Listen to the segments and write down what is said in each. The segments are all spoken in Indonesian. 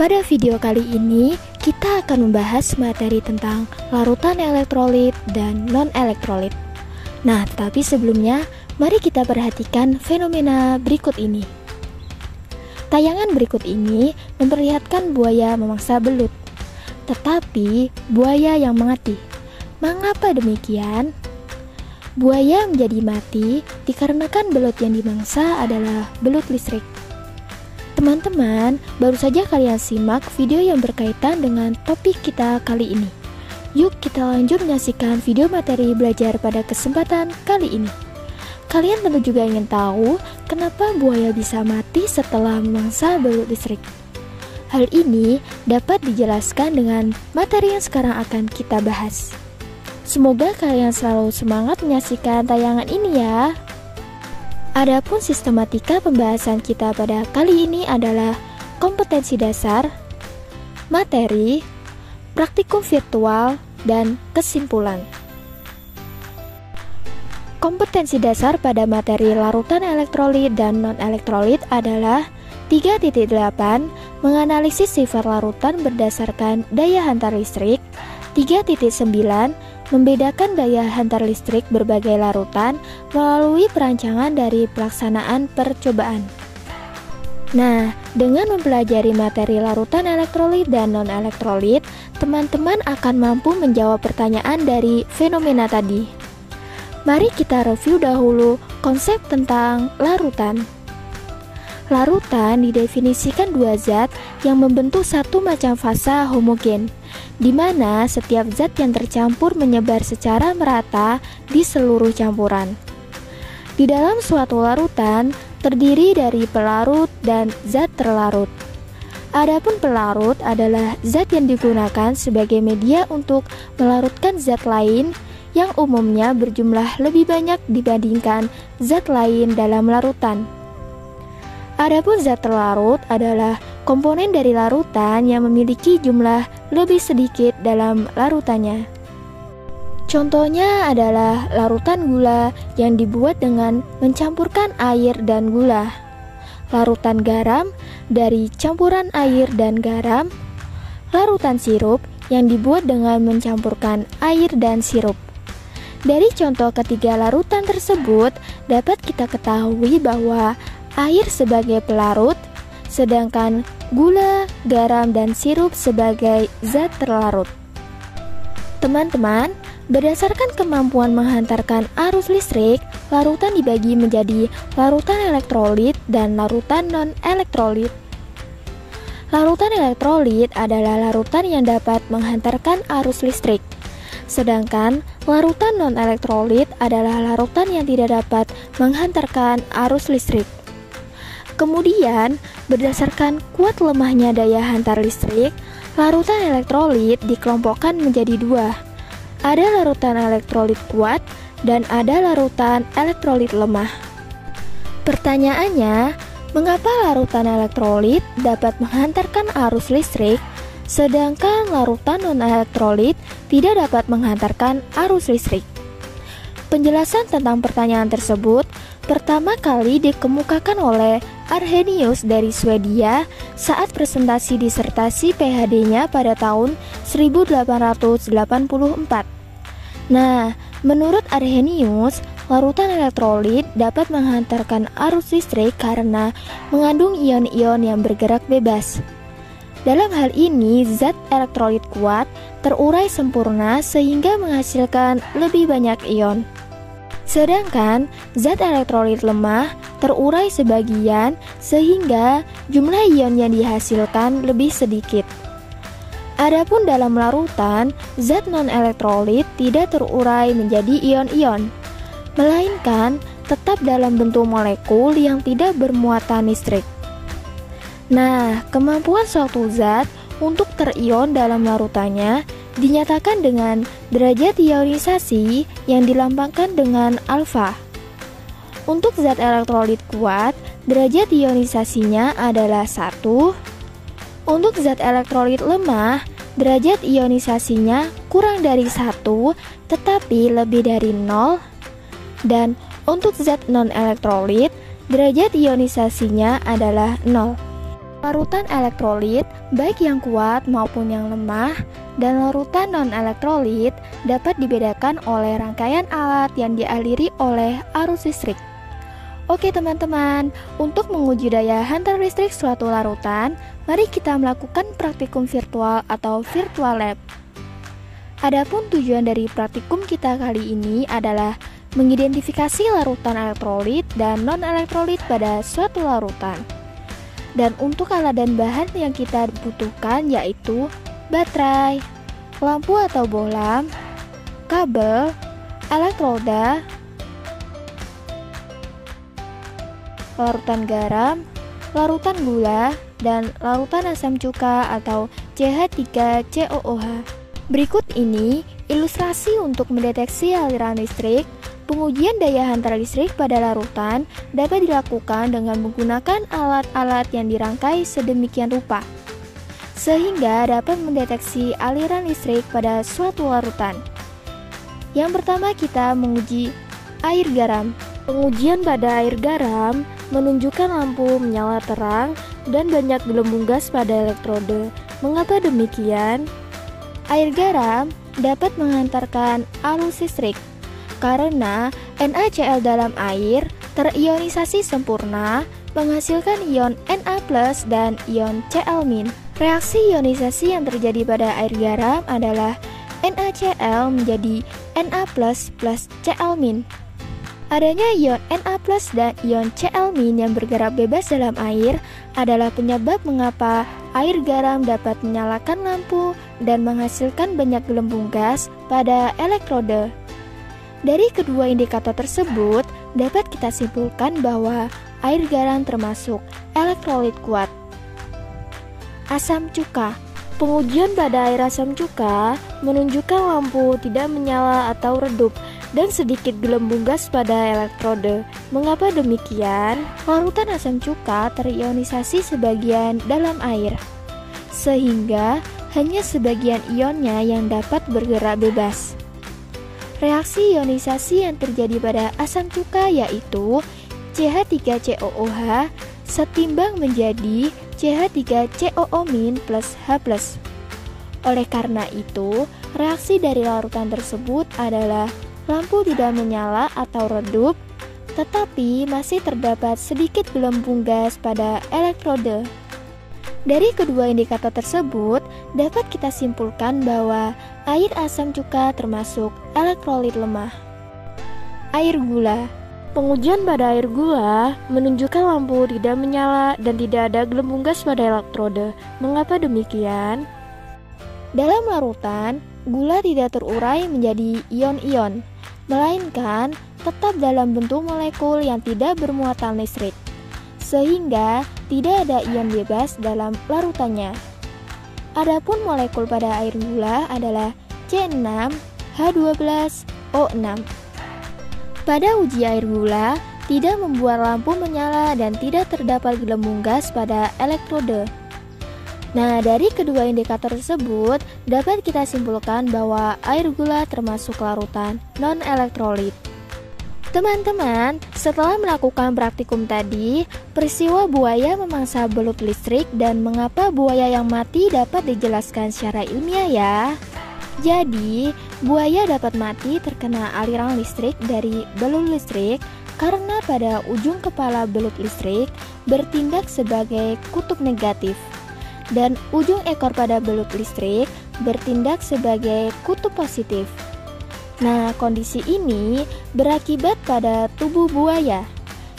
Pada video kali ini, kita akan membahas materi tentang larutan elektrolit dan non-elektrolit. Nah, tapi sebelumnya, mari kita perhatikan fenomena berikut ini. Tayangan berikut ini memperlihatkan buaya memangsa belut, tetapi buaya yang mati. Mengapa demikian? Buaya menjadi mati dikarenakan belut yang dimangsa adalah belut listrik. Teman-teman, baru saja kalian simak video yang berkaitan dengan topik kita kali ini. Yuk kita lanjut menyaksikan video materi belajar pada kesempatan kali ini. Kalian tentu juga ingin tahu kenapa buaya bisa mati setelah memangsa belut listrik. Hal ini dapat dijelaskan dengan materi yang sekarang akan kita bahas. Semoga kalian selalu semangat menyaksikan tayangan ini ya. Adapun sistematika pembahasan kita pada kali ini adalah kompetensi dasar, materi, praktikum virtual, dan kesimpulan. Kompetensi dasar pada materi larutan elektrolit dan non-elektrolit adalah 3.8 menganalisis sifat larutan berdasarkan daya hantar listrik, 3.9 membedakan daya hantar listrik berbagai larutan melalui perancangan dari pelaksanaan percobaan. Nah, dengan mempelajari materi larutan elektrolit dan non-elektrolit, teman-teman akan mampu menjawab pertanyaan dari fenomena tadi. Mari kita review dahulu konsep tentang larutan. Larutan didefinisikan dua zat yang membentuk satu macam fasa homogen, di mana setiap zat yang tercampur menyebar secara merata di seluruh campuran. Di dalam suatu larutan terdiri dari pelarut dan zat terlarut. Adapun pelarut adalah zat yang digunakan sebagai media untuk melarutkan zat lain yang umumnya berjumlah lebih banyak dibandingkan zat lain dalam larutan. Adapun zat terlarut adalah komponen dari larutan yang memiliki jumlah lebih sedikit dalam larutannya. Contohnya adalah larutan gula yang dibuat dengan mencampurkan air dan gula, larutan garam dari campuran air dan garam, larutan sirup yang dibuat dengan mencampurkan air dan sirup. Dari contoh ketiga larutan tersebut, dapat kita ketahui bahwa air sebagai pelarut, sedangkan gula, garam, dan sirup sebagai zat terlarut. Teman-teman, berdasarkan kemampuan menghantarkan arus listrik, larutan dibagi menjadi larutan elektrolit dan larutan non-elektrolit. Larutan elektrolit adalah larutan yang dapat menghantarkan arus listrik, sedangkan larutan non-elektrolit adalah larutan yang tidak dapat menghantarkan arus listrik. Kemudian, berdasarkan kuat lemahnya daya hantar listrik, larutan elektrolit dikelompokkan menjadi dua. Ada larutan elektrolit kuat dan ada larutan elektrolit lemah. Pertanyaannya, mengapa larutan elektrolit dapat menghantarkan arus listrik, sedangkan larutan non-elektrolit tidak dapat menghantarkan arus listrik? Penjelasan tentang pertanyaan tersebut pertama kali dikemukakan oleh Arrhenius dari Swedia saat presentasi disertasi PhD-nya pada tahun 1884. Nah, menurut Arrhenius, larutan elektrolit dapat menghantarkan arus listrik karena mengandung ion-ion yang bergerak bebas. Dalam hal ini, zat elektrolit kuat terurai sempurna sehingga menghasilkan lebih banyak ion. Sedangkan zat elektrolit lemah terurai sebagian sehingga jumlah ion yang dihasilkan lebih sedikit. Adapun dalam larutan, zat non-elektrolit tidak terurai menjadi ion-ion, melainkan tetap dalam bentuk molekul yang tidak bermuatan listrik. Nah, kemampuan suatu zat untuk terion dalam larutannya dinyatakan dengan derajat ionisasi yang dilambangkan dengan alfa. Untuk zat elektrolit kuat, derajat ionisasinya adalah 1. Untuk zat elektrolit lemah, derajat ionisasinya kurang dari 1 tetapi lebih dari 0. Dan untuk zat non-elektrolit, derajat ionisasinya adalah 0. Larutan elektrolit, baik yang kuat maupun yang lemah, dan larutan non-elektrolit dapat dibedakan oleh rangkaian alat yang dialiri oleh arus listrik. Oke teman-teman, untuk menguji daya hantar listrik suatu larutan, mari kita melakukan praktikum virtual atau virtual lab. Adapun tujuan dari praktikum kita kali ini adalah mengidentifikasi larutan elektrolit dan non-elektrolit pada suatu larutan. Dan untuk alat dan bahan yang kita butuhkan yaitu baterai, lampu atau bohlam, kabel, elektroda, larutan garam, larutan gula, dan larutan asam cuka atau CH3COOH. Berikut ini ilustrasi untuk mendeteksi aliran listrik. Pengujian daya hantar listrik pada larutan dapat dilakukan dengan menggunakan alat-alat yang dirangkai sedemikian rupa, sehingga dapat mendeteksi aliran listrik pada suatu larutan. Yang pertama kita menguji air garam. Pengujian pada air garam menunjukkan lampu menyala terang dan banyak gelembung gas pada elektrode. Mengapa demikian? Air garam dapat mengantarkan arus listrik karena NaCl dalam air terionisasi sempurna menghasilkan ion Na+ dan ion Cl-. Reaksi ionisasi yang terjadi pada air garam adalah NaCl menjadi Na+ plus Cl-. Adanya ion Na+ dan ion Cl- yang bergerak bebas dalam air adalah penyebab mengapa air garam dapat menyalakan lampu dan menghasilkan banyak gelembung gas pada elektrode. Dari kedua indikator tersebut, dapat kita simpulkan bahwa air garam termasuk elektrolit kuat. Asam cuka. Pengujian pada air asam cuka menunjukkan lampu tidak menyala atau redup dan sedikit gelembung gas pada elektrode. Mengapa demikian? Larutan asam cuka terionisasi sebagian dalam air, sehingga hanya sebagian ionnya yang dapat bergerak bebas. Reaksi ionisasi yang terjadi pada asam cuka yaitu CH3COOH setimbang menjadi CH3COO- plus H+. Oleh karena itu, reaksi dari larutan tersebut adalah lampu tidak menyala atau redup, tetapi masih terdapat sedikit gelembung gas pada elektrode. Dari kedua indikator tersebut, dapat kita simpulkan bahwa air asam cuka termasuk elektrolit lemah. Air gula. Pengujian pada air gula menunjukkan lampu tidak menyala dan tidak ada gelembung gas pada elektrode. Mengapa demikian? Dalam larutan, gula tidak terurai menjadi ion-ion, melainkan tetap dalam bentuk molekul yang tidak bermuatan listrik, sehingga tidak ada ion bebas dalam larutannya. Adapun molekul pada air gula adalah C6H12O6. Pada uji air gula, tidak membuat lampu menyala dan tidak terdapat gelembung gas pada elektrode. Nah, dari kedua indikator tersebut, dapat kita simpulkan bahwa air gula termasuk larutan non-elektrolit. Teman-teman, setelah melakukan praktikum tadi, peristiwa buaya memangsa belut listrik dan mengapa buaya yang mati dapat dijelaskan secara ilmiah ya. Jadi, buaya dapat mati terkena aliran listrik dari belut listrik karena pada ujung kepala belut listrik bertindak sebagai kutub negatif dan ujung ekor pada belut listrik bertindak sebagai kutub positif. Nah, kondisi ini berakibat pada tubuh buaya,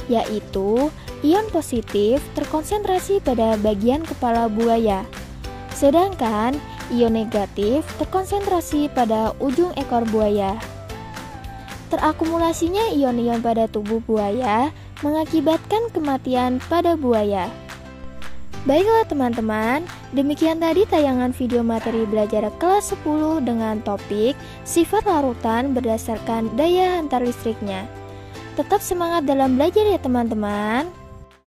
yaitu ion positif terkonsentrasi pada bagian kepala buaya, sedangkan ion negatif terkonsentrasi pada ujung ekor buaya. Terakumulasinya ion-ion pada tubuh buaya mengakibatkan kematian pada buaya. Baiklah teman-teman, demikian tadi tayangan video materi belajar kelas 10 dengan topik sifat larutan berdasarkan daya hantar listriknya. Tetap semangat dalam belajar ya teman-teman.